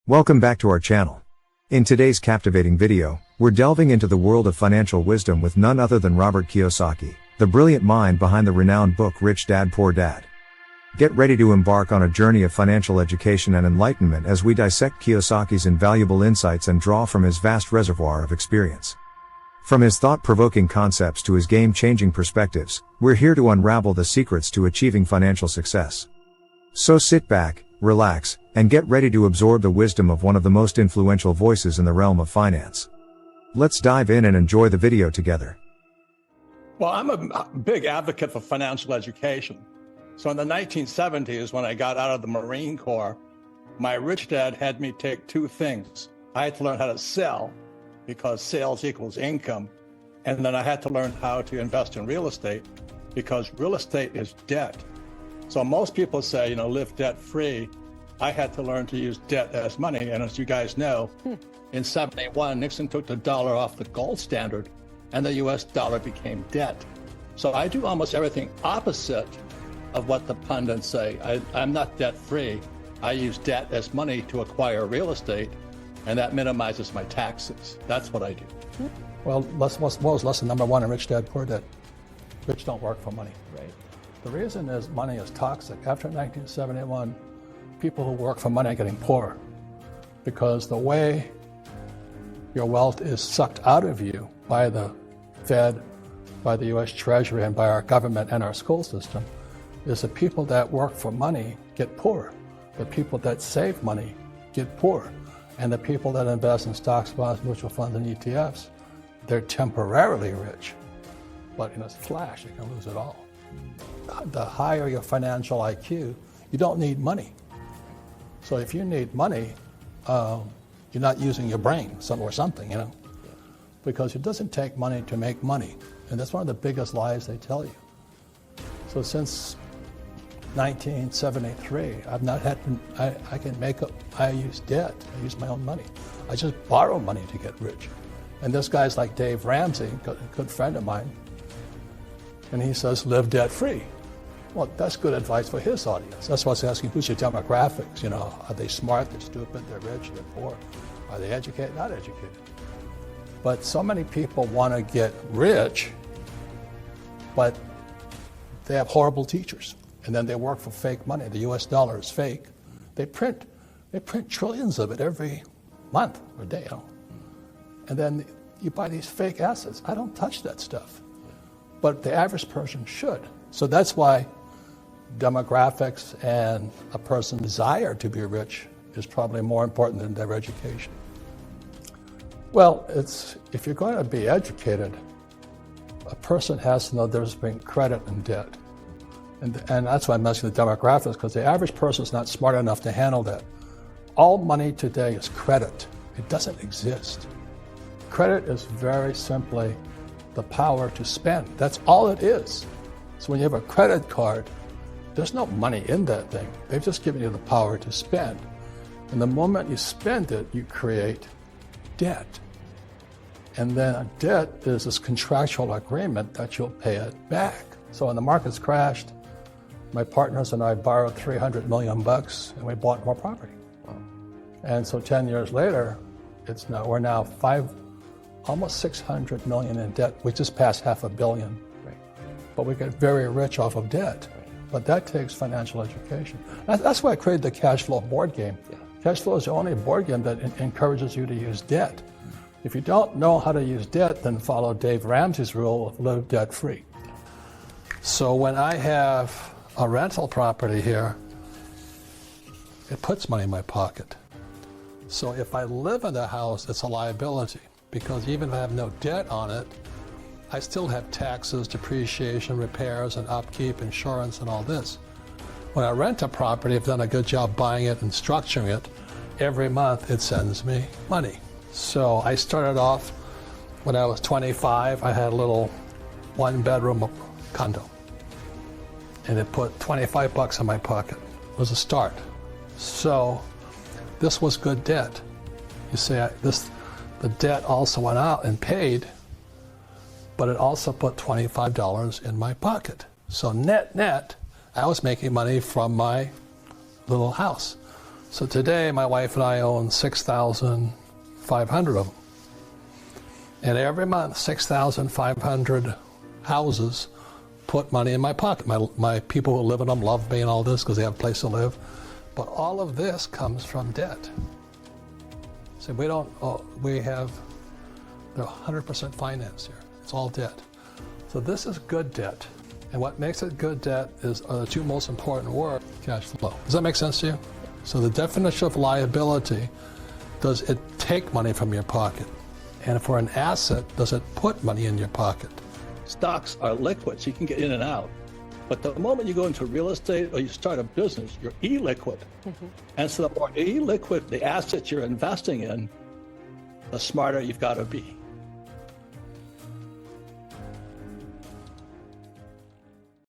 Welcome back to our channel. In today's captivating video, we're delving into the world of financial wisdom with none other than Robert Kiyosaki, the brilliant mind behind the renowned book Rich Dad Poor Dad. Get ready to embark on a journey of financial education and enlightenment as we dissect Kiyosaki's invaluable insights and draw from his vast reservoir of experience. From his thought-provoking concepts to his game-changing perspectives, we're here to unravel the secrets to achieving financial success. So sit back, relax, and get ready to absorb the wisdom of one of the most influential voices in the realm of finance. Let's dive in and enjoy the video together. Well, I'm a big advocate for financial education. So in the 1970s, when I got out of the Marine Corps, my rich dad had me take two things. I had to learn how to sell, because sales equals income. And then I had to learn how to invest in real estate, because real estate is debt. So most people say, live debt free. I had to learn to use debt as money. And as you guys know, in 71, Nixon took the dollar off the gold standard and the US dollar became debt. So I do almost everything opposite of what the pundits say. I'm not debt free. I use debt as money to acquire real estate, and that minimizes my taxes. That's what I do. Well, what was lesson number one in Rich Dad Poor Dad? Rich don't work for money. Right. The reason is money is toxic. After 1971, people who work for money are getting poorer, because the way your wealth is sucked out of you by the Fed, by the US Treasury, and by our government and our school system is the people that work for money get poorer. The people that save money get poorer. And the people that invest in stocks, bonds, mutual funds, and ETFs, they're temporarily rich. But in a flash, you can lose it all. The higher your financial IQ, you don't need money. So if you need money, you're not using your brain or something, because it doesn't take money to make money. And that's one of the biggest lies they tell you. So since 1973, I've not had to, I use debt, I use my own money. I just borrow money to get rich. And this guy's like Dave Ramsey, a good friend of mine, and he says, live debt free. Well, that's good advice for his audience. That's why I was asking, who's your demographics? Are they smart, they're stupid, they're rich, they're poor? Are they educated, not educated? But so many people want to get rich, but they have horrible teachers. And then they work for fake money. The US dollar is fake. They print trillions of it every month or day. And then you buy these fake assets. I don't touch that stuff. But the average person should. So that's why demographics and a person's desire to be rich is probably more important than their education. Well, if you're going to be educated, a person has to know there's been credit and debt. And that's why I'm mentioning the demographics, because the average person is not smart enough to handle that. All money today is credit. It doesn't exist. Credit is very simply the power to spend. That's all it is. So when you have a credit card, there's no money in that thing. They've just given you the power to spend. And the moment you spend it, you create debt. And then a debt is this contractual agreement that you'll pay it back. So when the markets crashed, my partners and I borrowed $300 million and we bought more property. Wow. And so 10 years later, we're now almost 600 million in debt. We just passed $500 million. Right. But we get very rich off of debt. Right. But that takes financial education. That's why I created the cash flow board game. Yeah. Cash flow is the only board game that encourages you to use debt. If you don't know how to use debt, then follow Dave Ramsey's rule of live debt free. So when I have a rental property here, it puts money in my pocket. So if I live in the house, it's a liability, because even if I have no debt on it, I still have taxes, depreciation, repairs, and upkeep, insurance, and all this. When I rent a property, I've done a good job buying it and structuring it. Every month it sends me money. So I started off when I was 25, I had a little one-bedroom condo. And it put $25 in my pocket. It was a start. So this was good debt. You see, the debt also went out and paid, but it also put $25 in my pocket. So net, I was making money from my little house. So today, my wife and I own 6,500 of them. And every month, 6,500 houses put money in my pocket. My people who live in them love me and all this because they have a place to live. But all of this comes from debt. So they're 100% finance here. It's all debt. So this is good debt. And what makes it good debt are the two most important words, cash flow. Does that make sense to you? So the definition of liability, does it take money from your pocket? And for an asset, does it put money in your pocket? Stocks are liquid, so you can get in and out. But the moment you go into real estate or you start a business, you're illiquid. And so the more illiquid the assets you're investing in, the smarter you've got to be.